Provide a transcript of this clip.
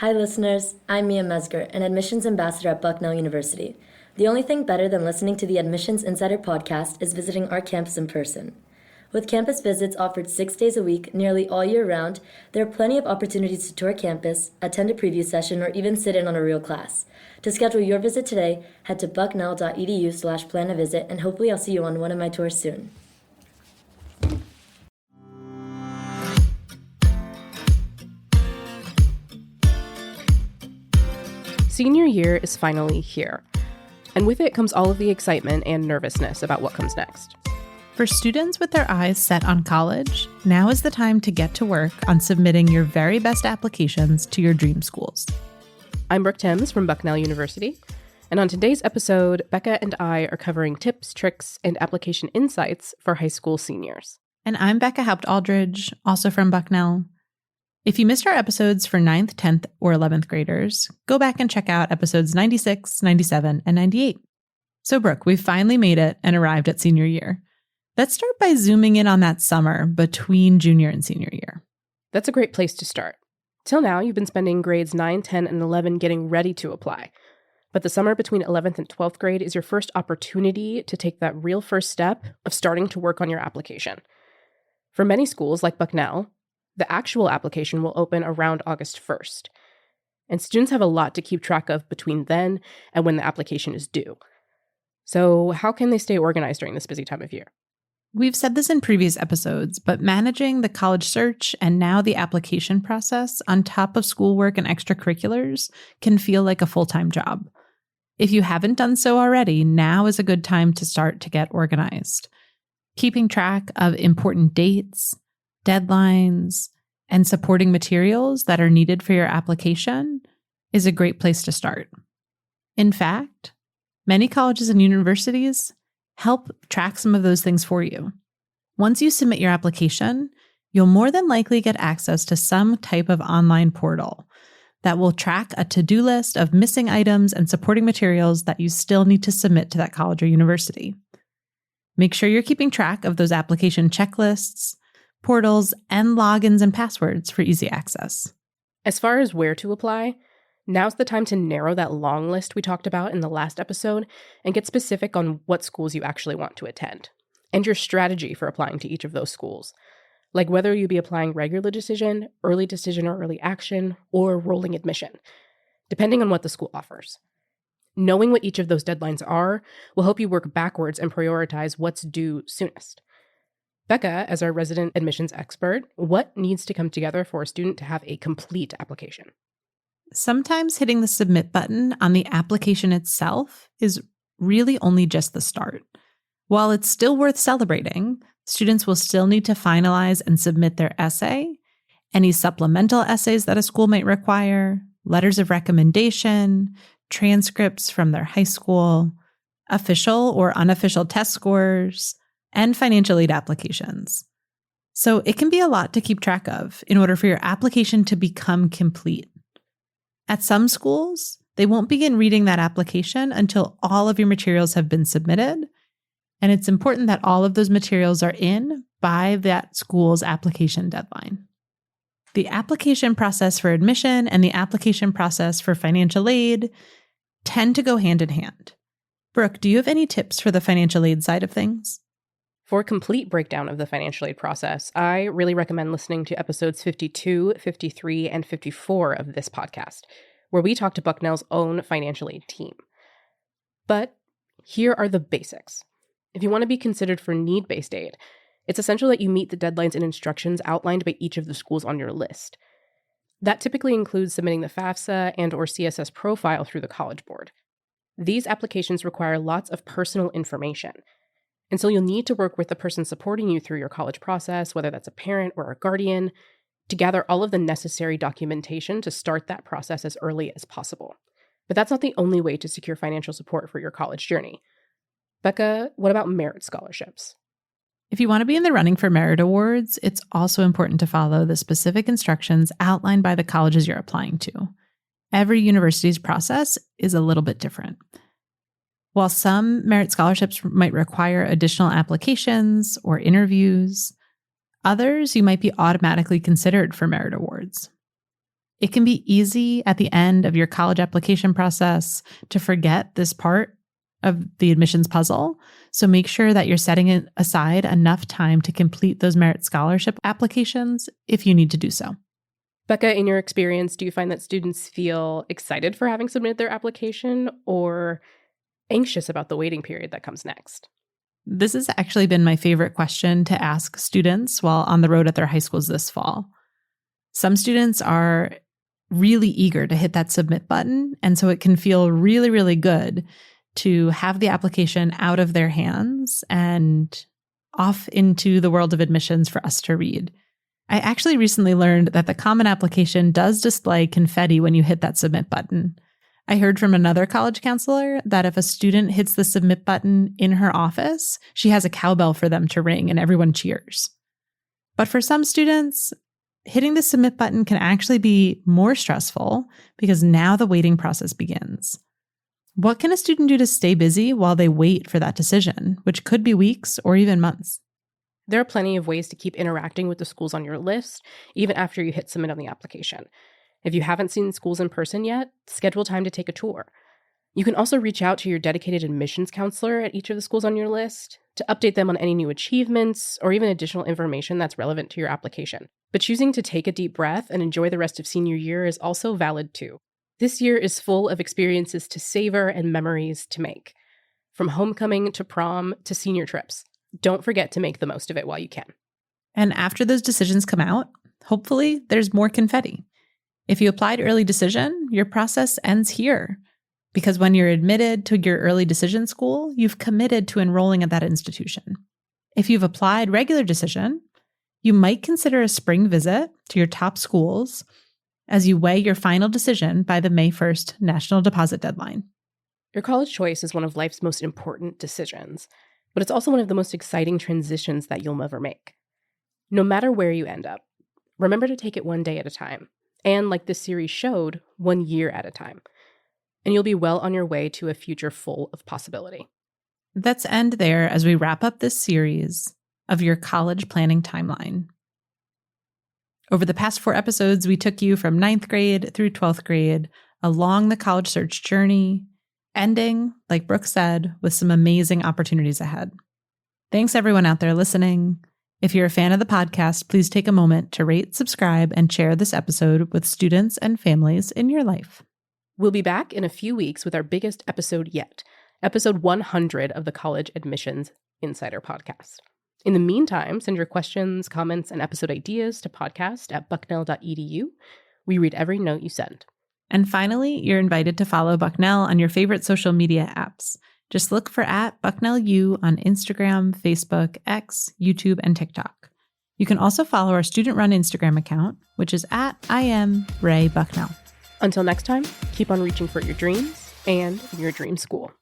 Hi, listeners. I'm Mia Mesger, an admissions ambassador at Bucknell University. The only thing better than listening to the Admissions Insider podcast is visiting our campus in person. With campus visits offered 6 days a week, nearly all year round, there are plenty of opportunities to tour campus, attend a preview session, or even sit in on a real class. To schedule your visit today, head to bucknell.edu/plan-a-visit, and hopefully I'll see you on one of my tours soon. Senior year is finally here, and with it comes all of the excitement and nervousness about what comes next. For students with their eyes set on college, now is the time to get to work on submitting your very best applications to your dream schools. I'm Brooke Timms from Bucknell University, and on today's episode, Becca and I are covering tips, tricks, and application insights for high school seniors. And I'm Becca Haupt-Aldridge, also from Bucknell. If you missed our episodes for 9th, 10th, or 11th graders, go back and check out episodes 96, 97, and 98. So Brooke, we've finally made it and arrived at senior year. Let's start by zooming in on that summer between junior and senior year. That's a great place to start. Till now, you've been spending grades 9, 10, and 11 getting ready to apply. But the summer between 11th and 12th grade is your first opportunity to take that real first step of starting to work on your application. For many schools, like Bucknell, the actual application will open around August 1st. And students have a lot to keep track of between then and when the application is due. So how can they stay organized during this busy time of year? We've said this in previous episodes, but managing the college search and now the application process on top of schoolwork and extracurriculars can feel like a full-time job. If you haven't done so already, now is a good time to start to get organized. Keeping track of important dates, deadlines, and supporting materials that are needed for your application is a great place to start. In fact, many colleges and universities help track some of those things for you. Once you submit your application, you'll more than likely get access to some type of online portal that will track a to-do list of missing items and supporting materials that you still need to submit to that college or university. Make sure you're keeping track of those application checklists, portals, and logins and passwords for easy access. As far as where to apply, now's the time to narrow that long list we talked about in the last episode and get specific on what schools you actually want to attend, and your strategy for applying to each of those schools, like whether you be applying regular decision, or early action, or rolling admission, depending on what the school offers. Knowing what each of those deadlines are will help you work backwards and prioritize what's due soonest. Becca, as our resident admissions expert, what needs to come together for a student to have a complete application? Sometimes hitting the submit button on the application itself is really only just the start. While it's still worth celebrating, students will still need to finalize and submit their essay, any supplemental essays that a school might require, letters of recommendation, transcripts from their high school, official or unofficial test scores, and financial aid applications. So it can be a lot to keep track of in order for your application to become complete. At some schools, they won't begin reading that application until all of your materials have been submitted, and it's important that all of those materials are in by that school's application deadline. The application process for admission and the application process for financial aid tend to go hand in hand. Brooke, do you have any tips for the financial aid side of things? For a complete breakdown of the financial aid process, I really recommend listening to episodes 52, 53, and 54 of this podcast, where we talk to Bucknell's own financial aid team. But here are the basics. If you want to be considered for need-based aid, it's essential that you meet the deadlines and instructions outlined by each of the schools on your list. That typically includes submitting the FAFSA and/or CSS profile through the College Board. These applications require lots of personal information, and so you'll need to work with the person supporting you through your college process, whether that's a parent or a guardian, to gather all of the necessary documentation to start that process as early as possible. But that's not the only way to secure financial support for your college journey. Becca, what about merit scholarships? If you want to be in the running for merit awards, it's also important to follow the specific instructions outlined by the colleges you're applying to. Every university's process is a little bit different. While some merit scholarships might require additional applications or interviews, others you might be automatically considered for merit awards. It can be easy at the end of your college application process to forget this part of the admissions puzzle. So make sure that you're setting aside enough time to complete those merit scholarship applications if you need to do so. Becca, in your experience, do you find that students feel excited for having submitted their application or anxious about the waiting period that comes next? This has actually been my favorite question to ask students while on the road at their high schools this fall. Some students are really eager to hit that submit button, and so it can feel really, really good to have the application out of their hands and off into the world of admissions for us to read. I actually recently learned that the Common Application does display confetti when you hit that submit button. I heard from another college counselor that if a student hits the submit button in her office, she has a cowbell for them to ring and everyone cheers. But for some students, hitting the submit button can actually be more stressful because now the waiting process begins. What can a student do to stay busy while they wait for that decision, which could be weeks or even months? There are plenty of ways to keep interacting with the schools on your list, even after you hit submit on the application. If you haven't seen schools in person yet, schedule time to take a tour. You can also reach out to your dedicated admissions counselor at each of the schools on your list to update them on any new achievements or even additional information that's relevant to your application. But choosing to take a deep breath and enjoy the rest of senior year is also valid too. This year is full of experiences to savor and memories to make. From homecoming to prom to senior trips. Don't forget to make the most of it while you can. And after those decisions come out, hopefully there's more confetti. If you applied early decision, your process ends here. Because when you're admitted to your early decision school, you've committed to enrolling at that institution. If you've applied regular decision, you might consider a spring visit to your top schools as you weigh your final decision by the May 1st national deposit deadline. Your college choice is one of life's most important decisions, but it's also one of the most exciting transitions that you'll ever make. No matter where you end up, remember to take it one day at a time, and like this series showed, 1 year at a time. And you'll be well on your way to a future full of possibility. Let's end there as we wrap up this series of your college planning timeline. Over the past 4 episodes, we took you from 9th grade through 12th grade along the college search journey, ending, like Brooke said, with some amazing opportunities ahead. Thanks everyone out there listening. If you're a fan of the podcast, please take a moment to rate, subscribe, and share this episode with students and families in your life. We'll be back in a few weeks with our biggest episode yet, episode 100 of the College Admissions Insider Podcast. In the meantime, send your questions, comments, and episode ideas to podcast@bucknell.edu. We read every note you send. And finally, you're invited to follow Bucknell on your favorite social media apps. Just look for @BucknellU on Instagram, Facebook, X, YouTube, and TikTok. You can also follow our student-run Instagram account, which is @IamRayBucknell. Until next time, keep on reaching for your dreams and your dream school.